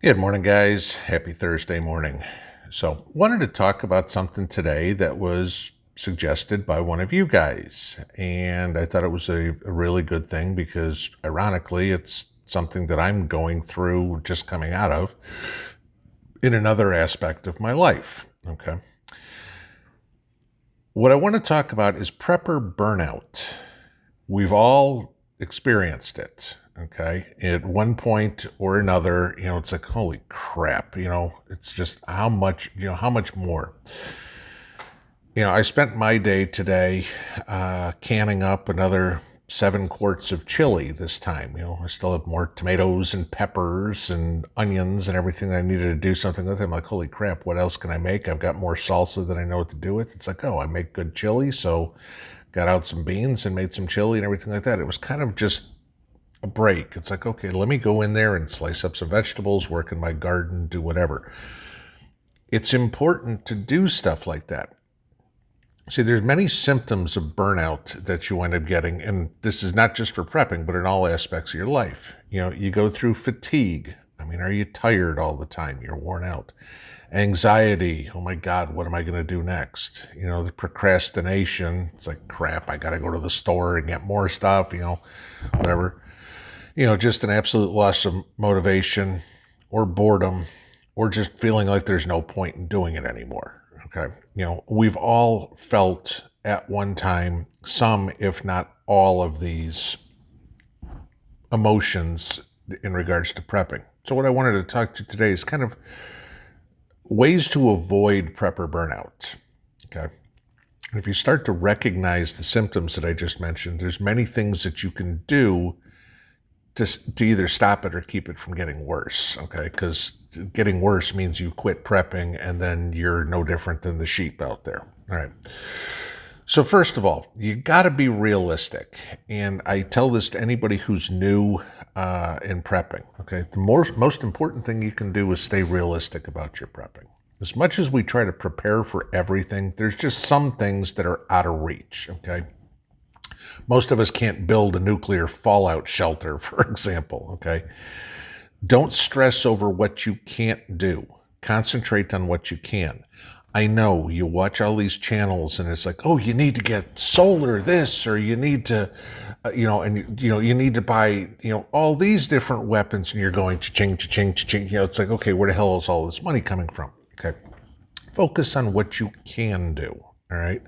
Good morning, guys. Happy Thursday morning. So, wanted to talk about something today that was suggested by one of you guys. And I thought it was a really good thing because, ironically, it's something that I'm going through, just coming out of, in another aspect of my life. Okay. What I want to talk about is prepper burnout. We've all experienced it. Okay. At one point or another, it's like, holy crap, it's just how much more. I spent my day today canning up another 7 quarts of chili this time. I still have more tomatoes and peppers and onions and everything that I needed to do something with. I'm like, holy crap, what else can I make? I've got more salsa than I know what to do with. It's like, oh, I make good chili. So got out some beans and made some chili and everything like that. It was kind of just a break. It's like, okay, let me go in there and slice up some vegetables, work in my garden, do whatever. It's important to do stuff like that. See, there's many symptoms of burnout that you wind up getting, and this is not just for prepping, but in all aspects of your life. You go through fatigue. I mean, are you tired all the time? You're worn out. Anxiety. Oh my God, what am I going to do next? The procrastination. It's like, crap, I got to go to the store and get more stuff, whatever. Just an absolute loss of motivation or boredom or just feeling like there's no point in doing it anymore. Okay. We've all felt at one time some, if not all of these emotions in regards to prepping. So what I wanted to talk to today is kind of ways to avoid prepper burnout. Okay. And if you start to recognize the symptoms that I just mentioned, there's many things that you can do to either stop it or keep it from getting worse, okay? Because getting worse means you quit prepping and then you're no different than the sheep out there, all right? So first of all, you got to be realistic. And I tell this to anybody who's new in prepping, okay? The most important thing you can do is stay realistic about your prepping. As much as we try to prepare for everything, there's just some things that are out of reach, okay? Most of us can't build a nuclear fallout shelter, for example, okay? Don't stress over what you can't do. Concentrate on what you can. I know you watch all these channels and it's like, oh, you need to get solar this, or you need to, you need to buy, all these different weapons, and you're going cha-ching, cha-ching, cha-ching. It's like, okay, where the hell is all this money coming from? Okay. Focus on what you can do, all right?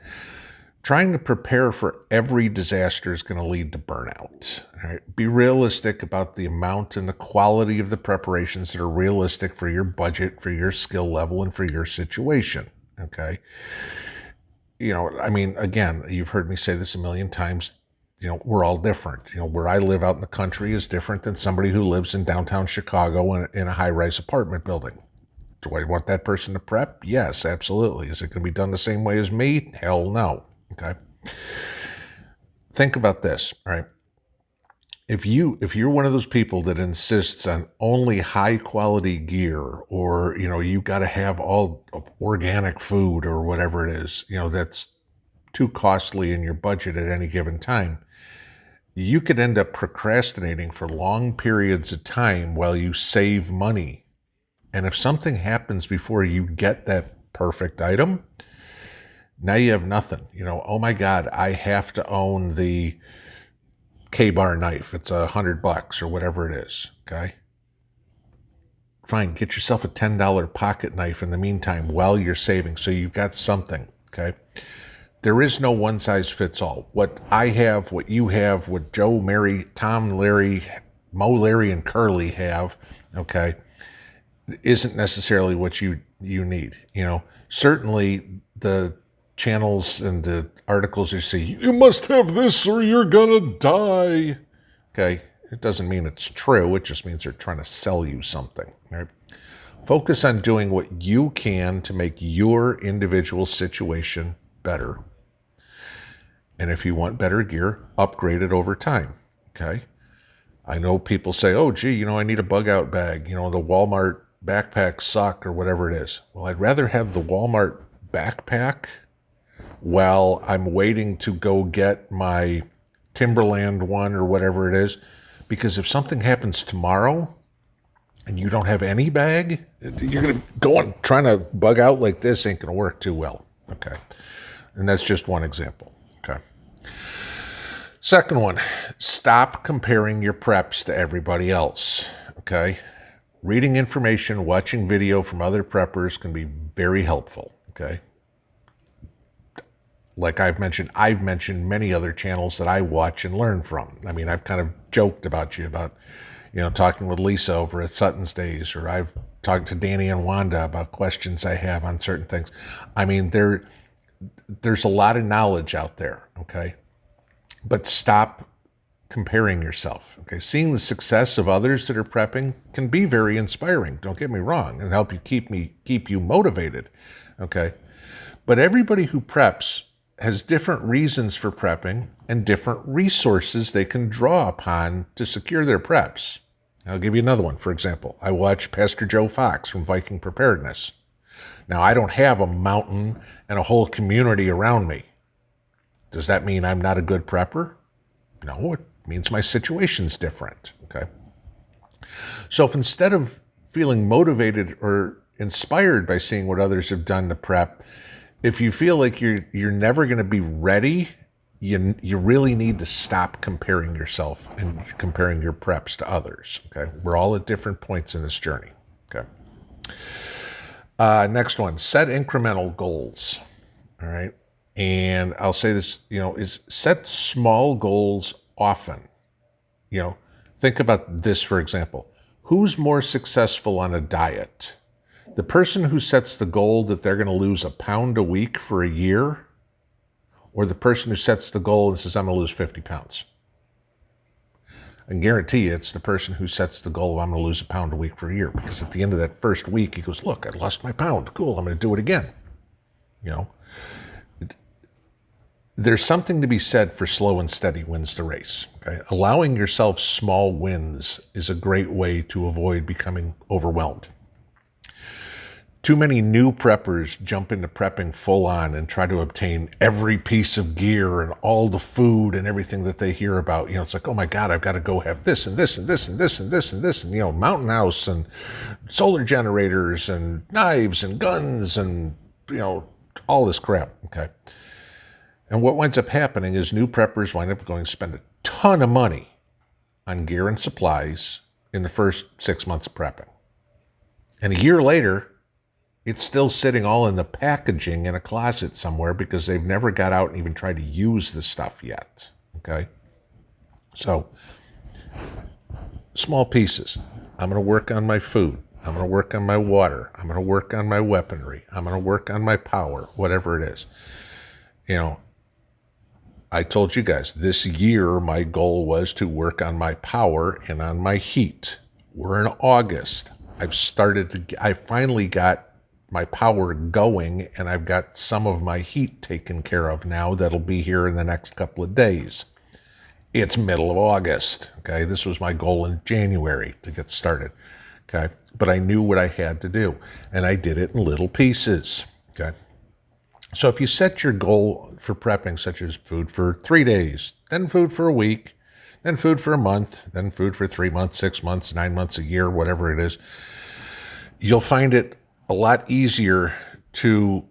Trying to prepare for every disaster is going to lead to burnout. All right? Be realistic about the amount and the quality of the preparations that are realistic for your budget, for your skill level, and for your situation. Okay. Again, you've heard me say this a million times. We're all different. Where I live out in the country is different than somebody who lives in downtown Chicago in a high-rise apartment building. Do I want that person to prep? Yes, absolutely. Is it going to be done the same way as me? Hell no. Okay. Think about this, all right? If you're one of those people that insists on only high quality gear, or you got to have all organic food or whatever it is, that's too costly in your budget at any given time, you could end up procrastinating for long periods of time while you save money. And if something happens before you get that perfect item, now you have nothing. Oh my God, I have to own the K-bar knife. It's $100 or whatever it is, okay? Fine, get yourself a $10 pocket knife in the meantime while you're saving, so you've got something, okay? There is no one size fits all. What I have, what you have, what Joe, Mary, Tom, Larry, Mo, Larry, and Curly have, okay, isn't necessarily what you need. Certainly the channels and the articles that say, you must have this or you're gonna die. Okay, it doesn't mean it's true. It just means they're trying to sell you something. Right? Focus on doing what you can to make your individual situation better. And if you want better gear, upgrade it over time. Okay, I know people say, oh, gee, I need a bug out bag. The Walmart backpack suck or whatever it is. Well, I'd rather have the Walmart backpack while I'm waiting to go get my Timberland one or whatever it is. Because if something happens tomorrow and you don't have any bag, you're going to go on trying to bug out like this ain't going to work too well. Okay. And that's just one example. Okay. Second one, stop comparing your preps to everybody else. Okay. Reading information, watching video from other preppers can be very helpful. Okay. Like I've mentioned many other channels that I watch and learn from. I mean, I've kind of joked about talking with Lisa over at Sutton's Days, or I've talked to Danny and Wanda about questions I have on certain things. I mean, there's a lot of knowledge out there, okay? But stop comparing yourself, okay? Seeing the success of others that are prepping can be very inspiring, don't get me wrong, and help you keep you motivated, okay? But everybody who preps has different reasons for prepping and different resources they can draw upon to secure their preps. I'll give you another one. For example, I watch Pastor Joe Fox from Pinball Preparedness. Now, I don't have a mountain and a whole community around me. Does that mean I'm not a good prepper? No, it means my situation's different, okay? So if instead of feeling motivated or inspired by seeing what others have done to prep, if you feel like you're never going to be ready, you really need to stop comparing yourself and comparing your preps to others. Okay, we're all at different points in this journey. Okay. Next one: set incremental goals. All right, and I'll say this: is set small goals often. Think about this, for example: who's more successful on a diet? The person who sets the goal that they're going to lose a pound a week for a year, or the person who sets the goal and says, I'm going to lose 50 pounds. I can guarantee you it's the person who sets the goal of I'm going to lose a pound a week for a year, because at the end of that first week, he goes, look, I lost my pound. Cool, I'm going to do it again. There's something to be said for slow and steady wins the race. Okay? Allowing yourself small wins is a great way to avoid becoming overwhelmed. Too many new preppers jump into prepping full on and try to obtain every piece of gear and all the food and everything that they hear about. It's like, oh my God, I've got to go have this and this and this and this and this and this and, mountain house and solar generators and knives and guns and, all this crap. Okay. And what winds up happening is new preppers wind up going to spend a ton of money on gear and supplies in the first 6 months of prepping. And a year later, it's still sitting all in the packaging in a closet somewhere because they've never got out and even tried to use the stuff yet, okay? So, small pieces. I'm going to work on my food. I'm going to work on my water. I'm going to work on my weaponry. I'm going to work on my power, whatever it is. I told you guys, this year my goal was to work on my power and on my heat. We're in August. I finally got my power going, and I've got some of my heat taken care of now. That'll be here in the next couple of days. It's middle of August, okay? This was my goal in January to get started, okay? But I knew what I had to do, and I did it in little pieces, okay? So if you set your goal for prepping, such as food for 3 days, then food for a week, then food for a month, then food for 3 months, 6 months, 9 months, a year, whatever it is, you'll find it a lot easier to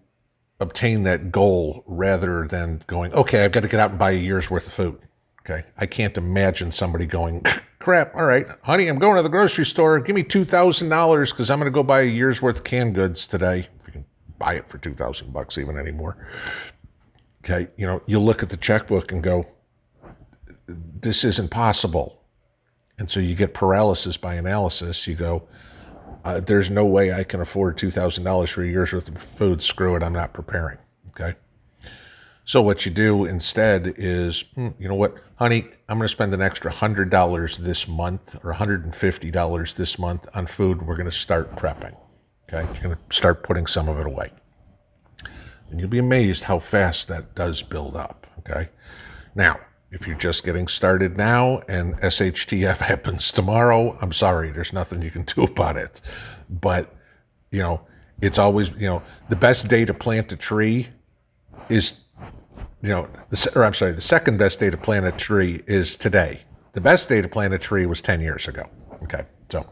obtain that goal rather than going, okay, I've got to get out and buy a year's worth of food. Okay. I can't imagine somebody going, crap, all right, honey, I'm going to the grocery store. Give me $2,000 because I'm going to go buy a year's worth of canned goods today. If you can buy it for $2,000 even anymore. Okay. You look at the checkbook and go, this isn't possible. And so you get paralysis by analysis. You go, there's no way I can afford $2,000 for a year's worth of food. Screw it. I'm not preparing. Okay. So what you do instead is, you know what, honey, I'm going to spend an extra $100 this month or $150 this month on food. We're going to start prepping. Okay. You're going to start putting some of it away. And you'll be amazed how fast that does build up. Okay. Now, if you're just getting started now and SHTF happens tomorrow, I'm sorry, there's nothing you can do about it. But, it's always, the best day to plant a tree is, the second best day to plant a tree is today. The best day to plant a tree was 10 years ago. Okay. So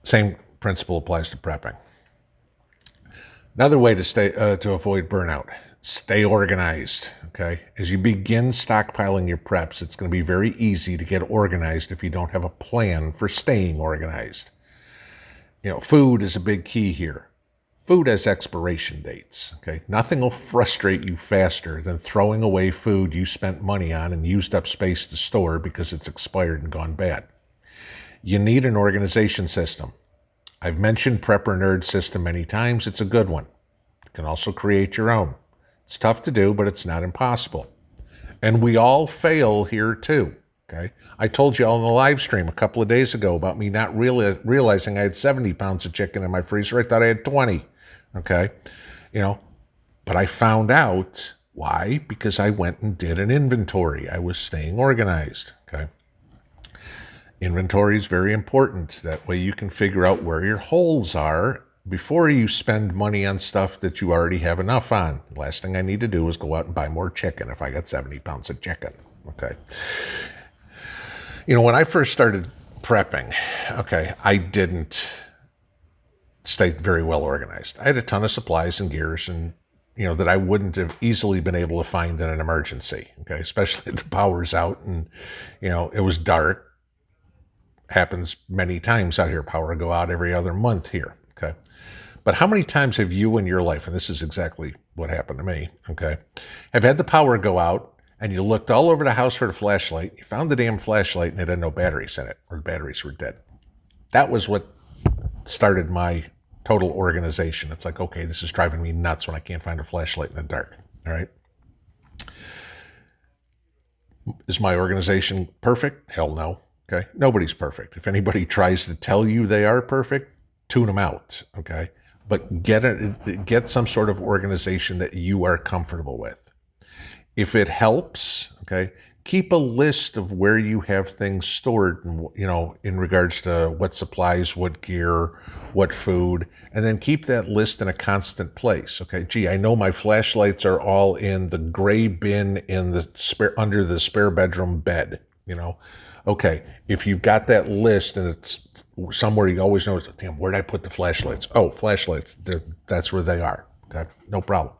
Same principle applies to prepping. Another way to avoid burnout: stay organized. Okay, as you begin stockpiling your preps, it's going to be very easy to get organized if you don't have a plan for staying organized. Food is a big key here. Food has expiration dates. Okay, nothing will frustrate you faster than throwing away food you spent money on and used up space to store because it's expired and gone bad. You need an organization system. I've mentioned Prepper Nerd System many times. It's a good one. You can also create your own. It's tough to do, but it's not impossible. And we all fail here too. Okay, I told you all in the live stream a couple of days ago about me not realizing I had 70 pounds of chicken in my freezer. I thought I had 20. Okay, but I found out why, because I went and did an inventory. I was staying organized. Okay, inventory is very important. That way you can figure out where your holes are before you spend money on stuff that you already have enough on. The last thing I need to do is go out and buy more chicken if I got 70 pounds of chicken. Okay. When I first started prepping, okay, I didn't stay very well organized. I had a ton of supplies and gears and, that I wouldn't have easily been able to find in an emergency. Okay. Especially if the power's out and, it was dark. Happens many times out here. Power go out every other month here. Okay. But how many times have you in your life, and this is exactly what happened to me, okay, have had the power go out and you looked all over the house for the flashlight, you found the damn flashlight and it had no batteries in it, or the batteries were dead. That was what started my total organization. It's like, okay, this is driving me nuts when I can't find a flashlight in the dark. All right. Is my organization perfect? Hell no. Okay. Nobody's perfect. If anybody tries to tell you they are perfect, tune them out. Okay. But get some sort of organization that you are comfortable with. If it helps, okay, keep a list of where you have things stored, in regards to what supplies, what gear, what food, and then keep that list in a constant place. Okay, gee, I know my flashlights are all in the gray bin in the under the spare bedroom bed. Okay, if you've got that list and it's somewhere you always know, damn, where'd I put the flashlights? Oh, flashlights, that's where they are. Okay, no problem.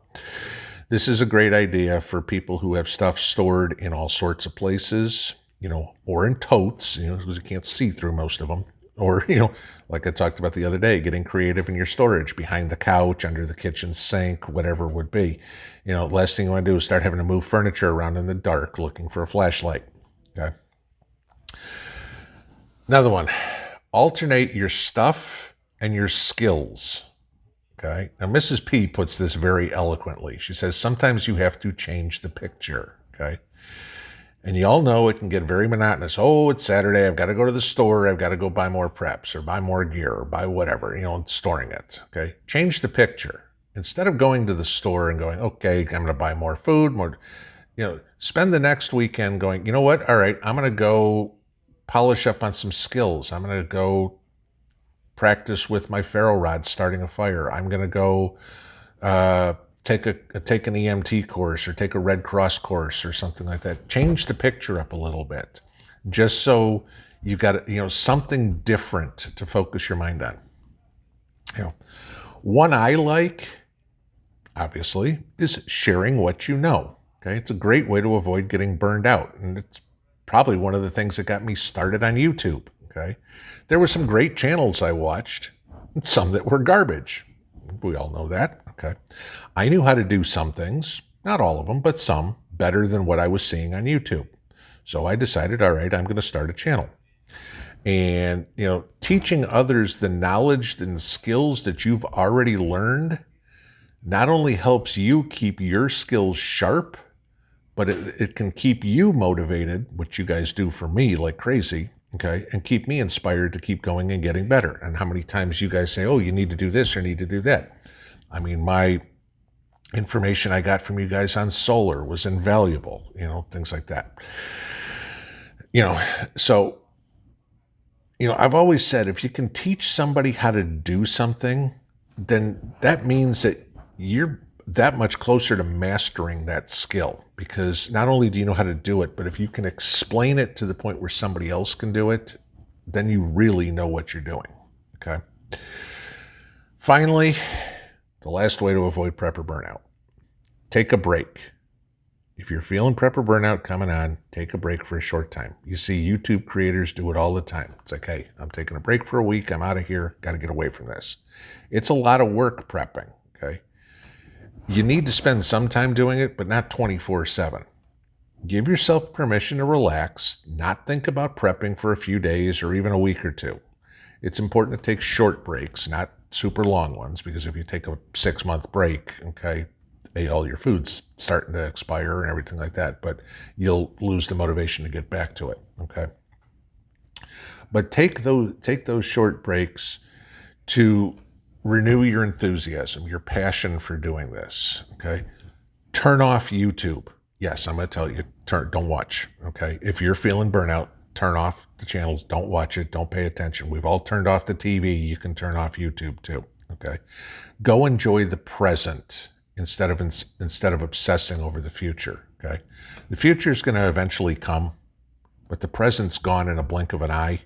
This is a great idea for people who have stuff stored in all sorts of places, or in totes, because you can't see through most of them. Or, like I talked about the other day, getting creative in your storage, behind the couch, under the kitchen sink, whatever it would be. Last thing you want to do is start having to move furniture around in the dark looking for a flashlight. Okay. Another one, alternate your stuff and your skills. Okay. Now, Mrs. P puts this very eloquently. She says, sometimes you have to change the picture. Okay. And you all know it can get very monotonous. Oh, it's Saturday. I've got to go to the store. I've got to go buy more preps or buy more gear or buy whatever, and storing it. Okay. Change the picture. Instead of going to the store and going, okay, I'm going to buy more food, spend the next weekend going, you know what? All right. I'm going to go polish up on some skills. I'm going to go practice with my ferro rod starting a fire. I'm going to go take an EMT course or take a Red Cross course or something like that. Change the picture up a little bit, just so you've got something different to focus your mind on. One I like, obviously, is sharing what you know. Okay, it's a great way to avoid getting burned out, and it's probably one of the things that got me started on YouTube. Okay, there were some great channels I watched, and some that were garbage. We all know that. Okay, I knew how to do some things, not all of them, but some, better than what I was seeing on YouTube. So I decided, all right, I'm going to start a channel. And, teaching others the knowledge and the skills that you've already learned not only helps you keep your skills sharp, but it can keep you motivated, which you guys do for me like crazy, okay, and keep me inspired to keep going and getting better. And how many times you guys say, oh, you need to do this or need to do that. I mean, my information I got from you guys on solar was invaluable, things like that. So, I've always said, if you can teach somebody how to do something, then that means that you're that much closer to mastering that skill, because not only do you know how to do it, but if you can explain it to the point where somebody else can do it, then you really know what you're doing. Okay. Finally, the last way to avoid prepper burnout. Take a break. If you're feeling prepper burnout coming on, take a break for a short time. You see YouTube creators do it all the time. It's like, hey, I'm taking a break for a week. I'm out of here. Got to get away from this. It's a lot of work prepping, okay? You need to spend some time doing it, but not 24/7. Give yourself permission to relax, not think about prepping for a few days or even a week or two. It's important to take short breaks, not super long ones, because if you take a 6-month break, okay, all your food's starting to expire and everything like that, but you'll lose the motivation to get back to it, okay? But take those short breaks to renew your enthusiasm, your passion for doing this, okay? Turn off YouTube. Yes, I'm going to tell you, don't watch, okay? If you're feeling burnout, turn off the channels. Don't watch it. Don't pay attention. We've all turned off the TV. You can turn off YouTube too, okay? Go enjoy the present instead of obsessing over the future, okay? The future is going to eventually come, but the present's gone in a blink of an eye.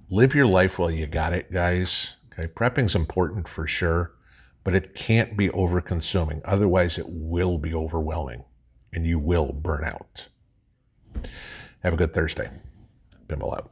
Live your life while you got it, guys, okay? Prepping's important for sure, but it can't be over-consuming. Otherwise, it will be overwhelming, and you will burn out. Have a good Thursday. Pinball out.